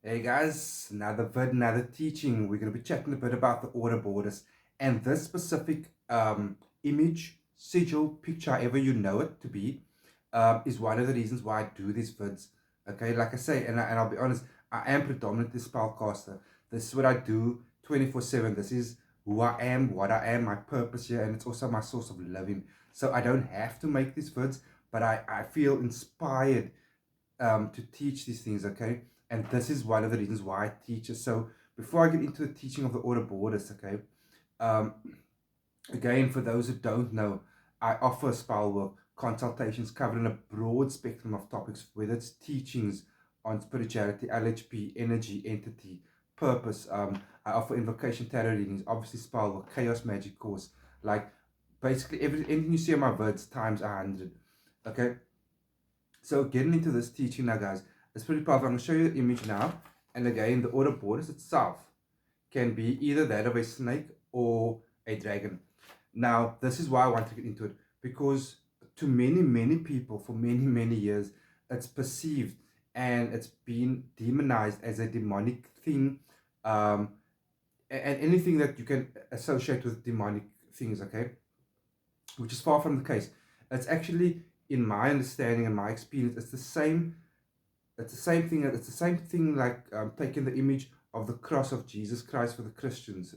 Hey guys, another vid, another teaching. We're going to be chatting a bit about the Ouroboros and this specific image, sigil, picture, however you know it to be, is one of the reasons why I do these vids. Okay, like I say, and I'll be honest, I am predominantly spellcaster. This is what I do 24/7. This is who I am, what I am, my purpose here, and it's also my source of living. So I don't have to make these vids, but I feel inspired to teach these things, okay? And this is one of the reasons why I teach it. So before I get into the teaching of the Ouroboros, okay, um, again, for those who don't know, I offer spell work consultations covering a broad spectrum of topics, whether it's teachings on spirituality, LHP, energy, entity, purpose. I offer invocation tarot readings, obviously spell work, chaos magic course, like basically anything you see on my vids times 100. Okay, so getting into this teaching now, guys, it's pretty powerful. I'm going to show you the image now. And again, the Ouroboros itself can be either that of a snake or a dragon. Now, this is why I want to get into it. Because to many, many people, for many, many years, it's perceived and it's been demonized as a demonic thing. And anything that you can associate with demonic things, okay? Which is far from the case. It's actually, in my understanding and my experience, it's the same thing. It's the same thing like taking the image of the cross of Jesus Christ for the Christians,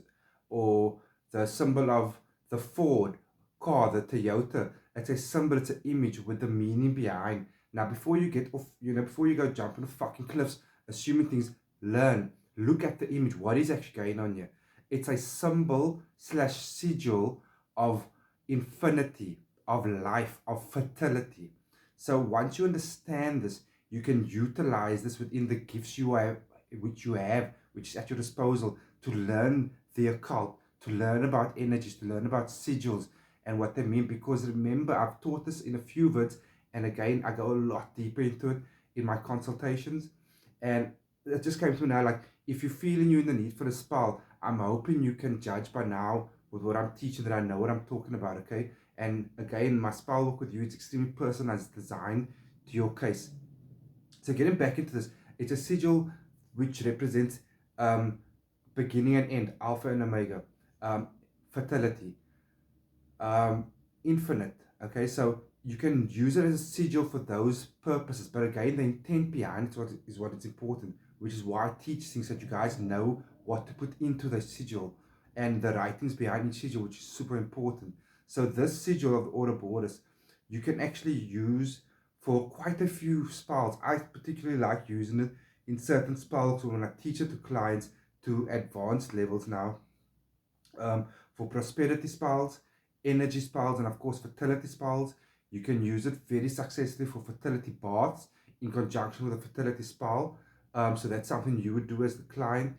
or the symbol of the Ford car, the Toyota. It's a symbol, it's an image with the meaning behind. Now, before you get off, before you go jumping the fucking cliffs, assuming things, learn, look at the image. What is actually going on here? It's a symbol slash sigil of infinity, of life, of fertility. So once you understand this, you can utilize this within the gifts you have, which is at your disposal, to learn the occult, to learn about energies, to learn about sigils and what they mean. Because remember, I've taught this in a few vids, and again, I go a lot deeper into it in my consultations. And it just came to me now, like, if you're feeling you're in the need for a spell, I'm hoping you can judge by now with what I'm teaching that I know what I'm talking about, okay? And again, my spell work with you is extremely personalized, designed to your case. So getting back into this, it's a sigil which represents beginning and end, alpha and omega, fertility, um, infinite. Okay, so you can use it as a sigil for those purposes. But again, the intent behind it is what is important, which is why I teach things that you guys know what to put into the sigil and the writings behind each sigil, which is super important. So this sigil of the Ouroboros, you can actually use for quite a few spells. I particularly like using it in certain spells when I teach it to clients to advanced levels now, for prosperity spells, energy spells, and of course fertility spells. You can use it very successfully for fertility baths in conjunction with a fertility spell. So that's something you would do as the client,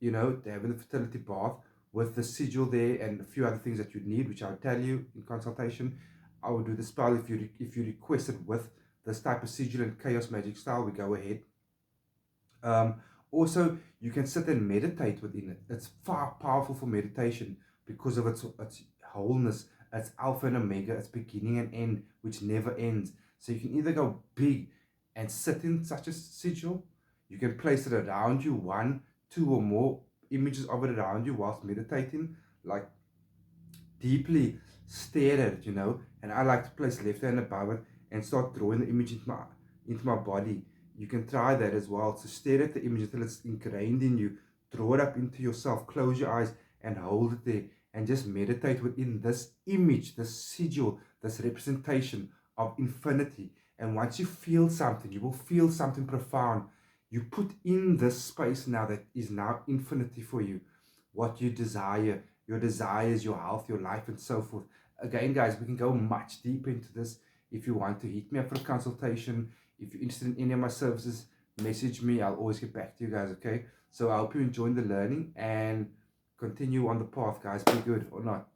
having the fertility bath with the sigil there and a few other things that you need, which I'll tell you in consultation. I will do the spell if you request it with this type of sigil and chaos magic style. We go ahead. Also, you can sit and meditate within it. It's far powerful for meditation because of its wholeness, its alpha and omega, its beginning and end, which never ends. So you can either go big and sit in such a sigil. You can place it around you, one, two, or more images of it around you whilst meditating, like deeply stare at it, And I like to place left hand above it and start drawing the image into my body. You can try that as well. So stare at the image until it's ingrained in you. Draw it up into yourself. Close your eyes and hold it there. And just meditate within this image, this sigil, this representation of infinity. And once you feel something, you will feel something profound. You put in this space now that is now infinity for you. What you desire, your desires, your health, your life, and so forth. Again, guys, we can go much deeper into this. If you want to hit me up for a consultation, if you're interested in any of my services, message me. I'll always get back to you guys, okay? So I hope you enjoyed the learning and continue on the path, guys. Be good or not.